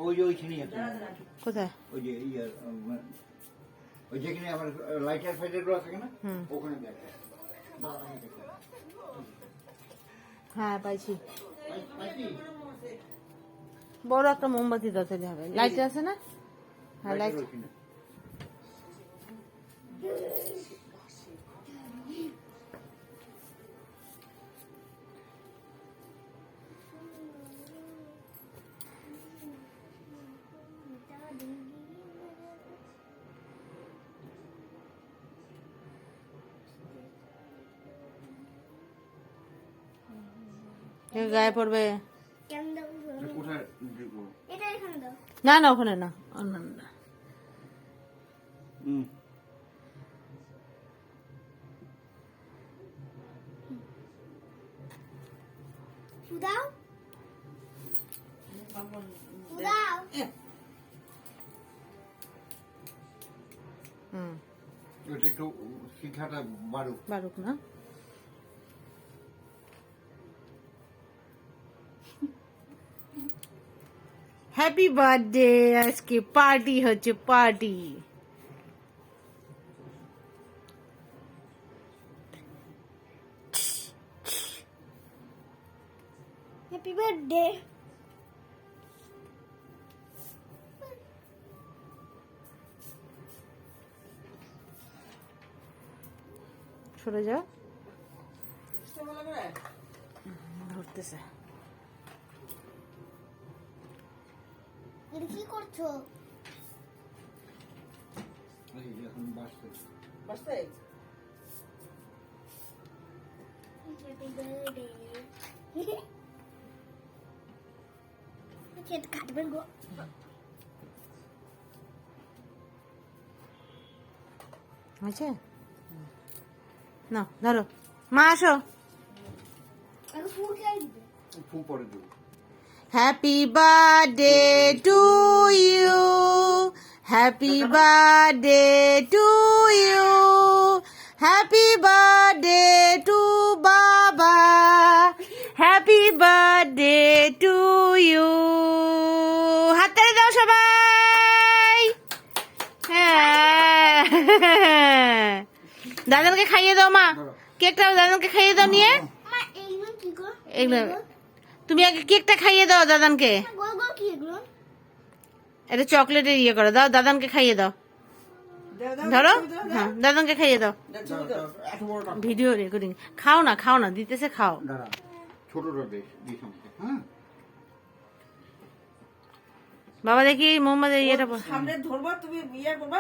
ওই যে ওইখানেই আছে। কোথায়? ওই যে ওই যেখানে আমার লাইটার ফাইটার গুলো থাকে না, ওখানে দেখ। হ্যাঁ পাইছি। বড় একটা মোমবাতি দিতে হবে। লাইট আছে না? হ্যাঁ লাইট। গায়ে পড়বে না, না ওখানে না, না। একটু শিখাটা বারুক না। হ্যাপি বার্থডে, আজকে পার্টি হচ্ছে, পার্টি। Happy birthday. সরে যাও, ধরতেছে। কি করছো? কাটবেন গো। আছে না, ধরো মা, আসো। Happy birthday to you, happy birthday to you, happy birthday to বাবা, হ্যাপি বার্থডে টু ইউ। হাত তালি দাও সবাই। হ্যাঁ, দাদানকে খাইয়ে দাও মা, কেকটা দাদানকে খাইয়ে দাও নিয়ে। এগুলো তুমি আগে কেকটা খাইয়ে দাও দাদানকে। এটা চকলেটের ইয়ে করো, দাও দাদানকে খাইয়ে দাও। ধরো, হ্যাঁ দাদানকে খাইয়ে দাও। Video recording. খাও না, খাও না, দিতেছে, খাও। বাবা দেখি মোহাম্মদ ইয়েটা সামনে ধরবা, তুমি ইয়ে করবা।